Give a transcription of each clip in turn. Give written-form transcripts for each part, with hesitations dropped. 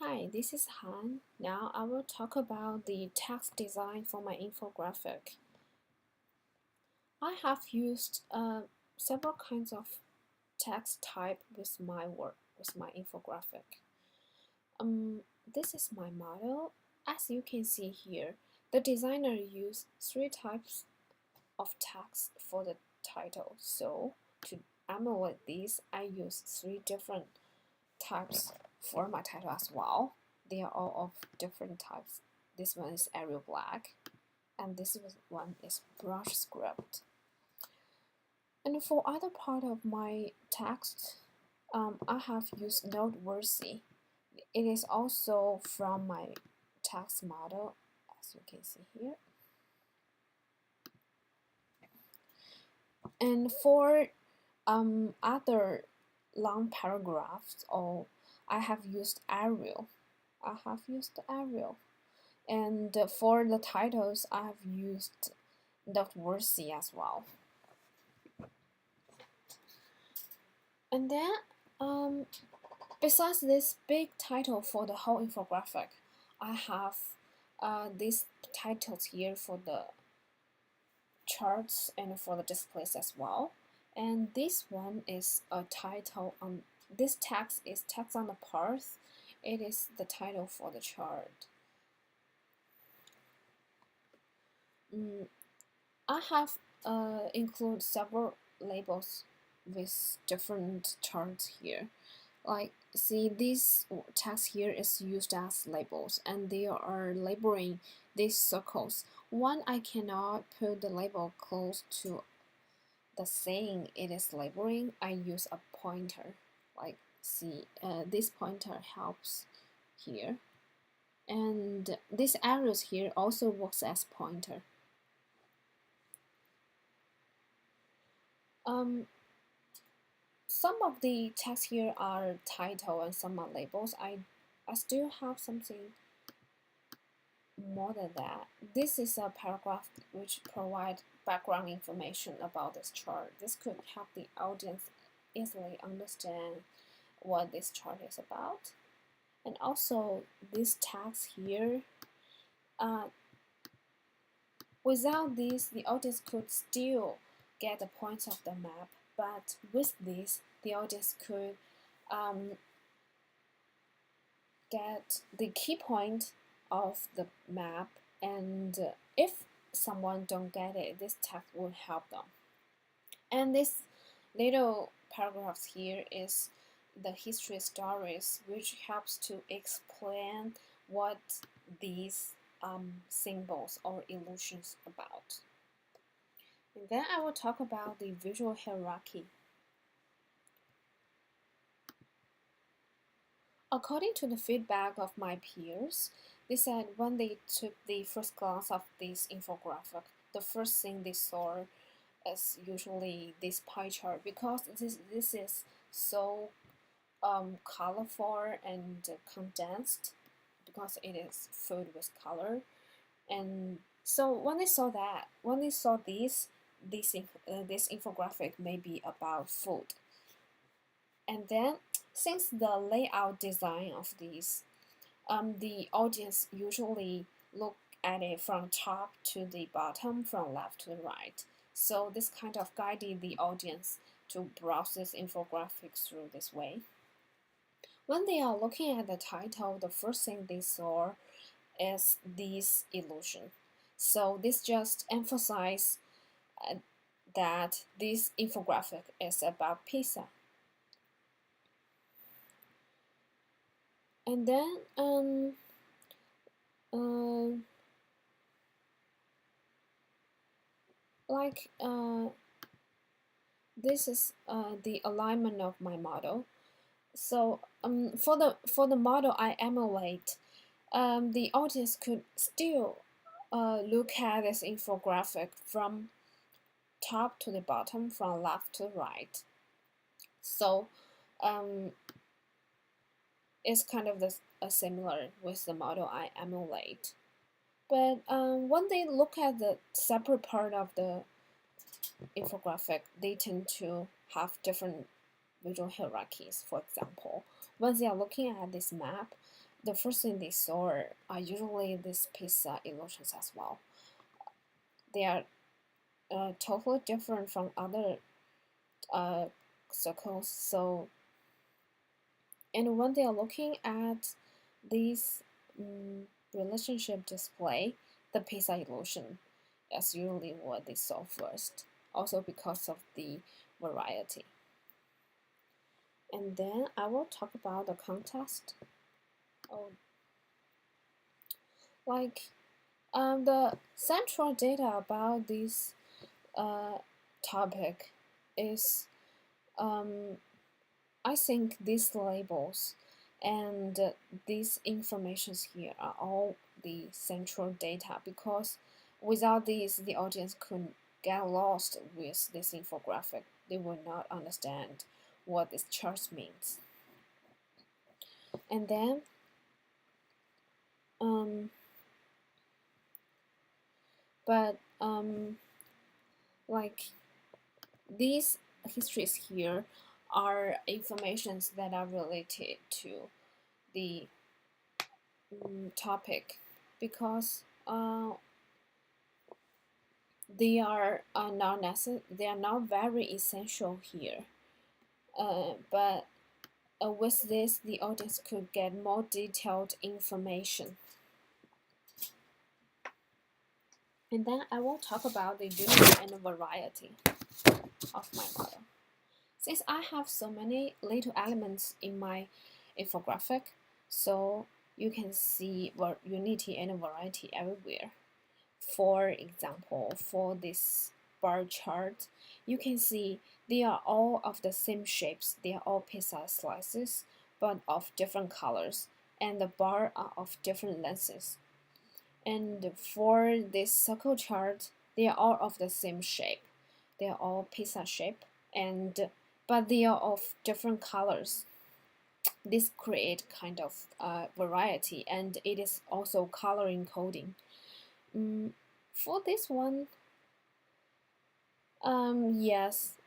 Hi, this is Han. Now I will talk about the text design for my infographic. I have used several kinds of text type with my work, with my infographic. This is my model. As you can see here, the designer used three types of text for the title. So to emulate these, I use three different types for my title as well. They are all of different types. This one is Arial Black, and this one is brush script. And for other part of my text, I have used noteworthy. It is also from my text model, as you can see here. And for other long paragraphs, I have used Arial. And for the titles, I have used noteworthy as well. And then, besides this big title for the whole infographic, I have these titles here for the charts and for the displays as well. And this one is a title on this text is text on the path. It is the title for the chart. I have include several labels with different charts here. Like, see, this text here is used as labels, and they are labeling these circles. One, I cannot put the label close to the saying it is labeling. I use a pointer. Like, see, this pointer helps here. And these arrows here also works as pointer. Some of the text here are title and some are labels. I still have something more than that. This is a paragraph which provides background information about this chart. This could help the audience easily understand what this chart is about. And also this text here, without this, the audience could still get the points of the map, but with this, the audience could get the key point of the map, and if someone don't get it, this text will help them. And this little paragraphs here is the history stories, which helps to explain what these symbols or illusions about. And then I will talk about the visual hierarchy. According to the feedback of my peers, they said when they took the first glance of this infographic, the first thing they saw is usually this pie chart, because this is so colorful and condensed, because it is filled with color. And so when they saw this infographic may be about food. And then, since the layout design of these, the audience usually look at it from top to the bottom, from left to the right. So this kind of guided the audience to browse this infographic through this way. When they are looking at the title, the first thing they saw is this illusion. So this just emphasizes that this infographic is about pizza. And then this is the alignment of my model. So for the model I emulate, the audience could still look at this infographic from top to the bottom, from left to right. So it's kind of similar with the model I emulate. But when they look at the separate part of the infographic, they tend to have different visual hierarchies. For example, when they are looking at this map, the first thing they saw are usually these pizza illusions as well. They are totally different from other circles. So, and when they are looking at this relationship display, the pizza illusion is usually what they saw first. Also because of the variety. And then I will talk about the context. Oh, like the central data about this topic is I think these labels and these informations here are all the central data, because without these the audience could get lost with this infographic. They will not understand what this chart means. And then like these histories here are informations that are related to the topic, because they are not very essential here. But with this, the audience could get more detailed information. And then I will talk about the unity and the variety of my model. Since I have so many little elements in my infographic, so you can see unity and variety everywhere. For example, for this bar chart, you can see they are all of the same shapes. They are all pizza slices, but of different colors, and the bar are of different lengths. And for this circle chart, they are all of the same shape. They are all pizza shape, but they are of different colors. This create kind of variety, and it is also color encoding. For this one, yes,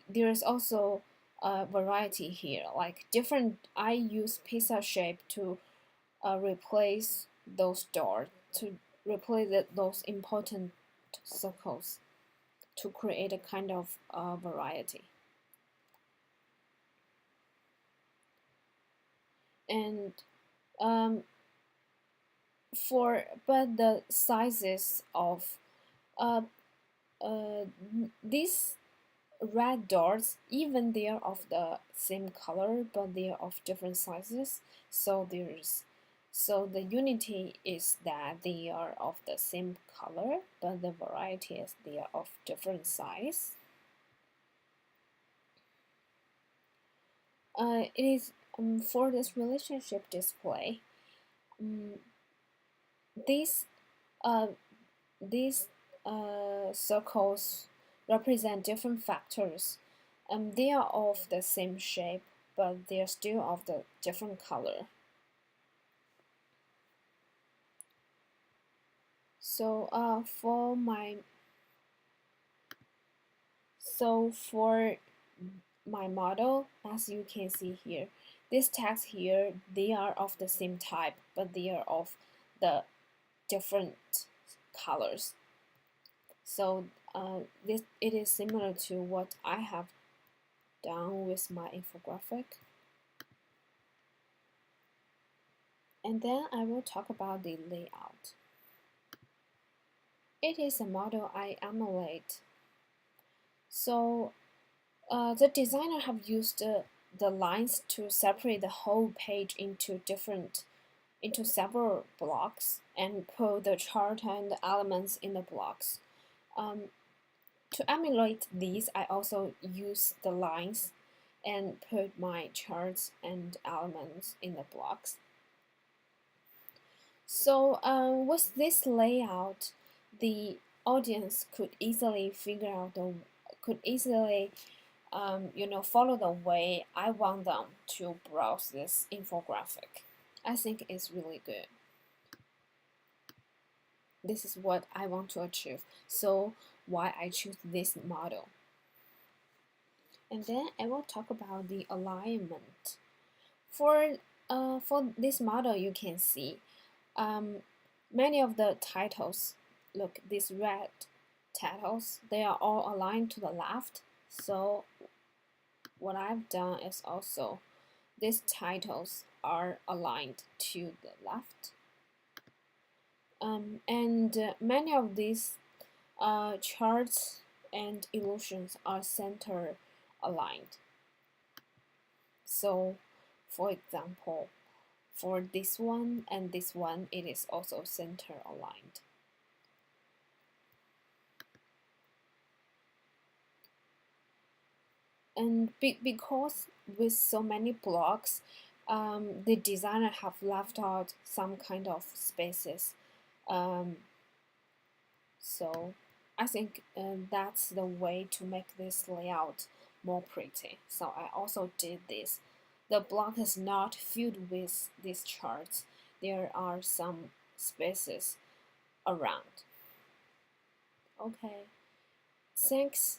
there is also variety here. Like I use pizza shape to replace those dots, to replace those important circles, to create a kind of variety. And but the sizes of these red dots, even they are of the same color, but they are of different sizes. So the unity is that they are of the same color, but the variety is they are of different size. It is for this relationship display. These circles represent different factors. They are of the same shape, but they are still of the different color. So for my model, as you can see here, these tags here, they are of the same type, but they are of the different colors. So it is similar to what I have done with my infographic. And then I will talk about the layout. It is a model I emulate. So the designer have used the lines to separate the whole page into several blocks and put the chart and the elements in the blocks. To emulate these, I also use the lines and put my charts and elements in the blocks. So with this layout, the audience could easily follow the way I want them to browse this infographic. I think it's really good. This is what I want to achieve, so why I choose this model. And then I will talk about the alignment. For For this model, you can see um, many of the titles, look, these red titles, they are all aligned to the left. So what I've done is also these titles are aligned to the left. And many of these charts and illusions are center aligned. So, for example, for this one and this one, it is also center aligned. And because with so many blocks, the designer have left out some kind of spaces. So I think that's the way to make this layout more pretty. So I also did this. The block is not filled with these charts. There are some spaces around. Okay, thanks.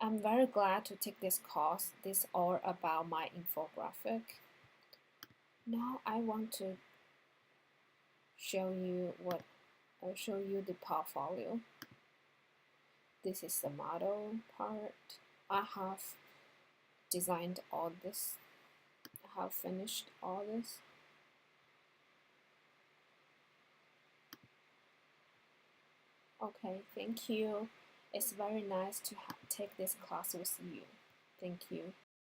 I'm very glad to take this course. This is all about my infographic. Now I want to show you what I'll show you the portfolio. This is the model part. I have designed all this. I have finished all this. Okay, thank you. It's very nice to take this class with you. Thank you.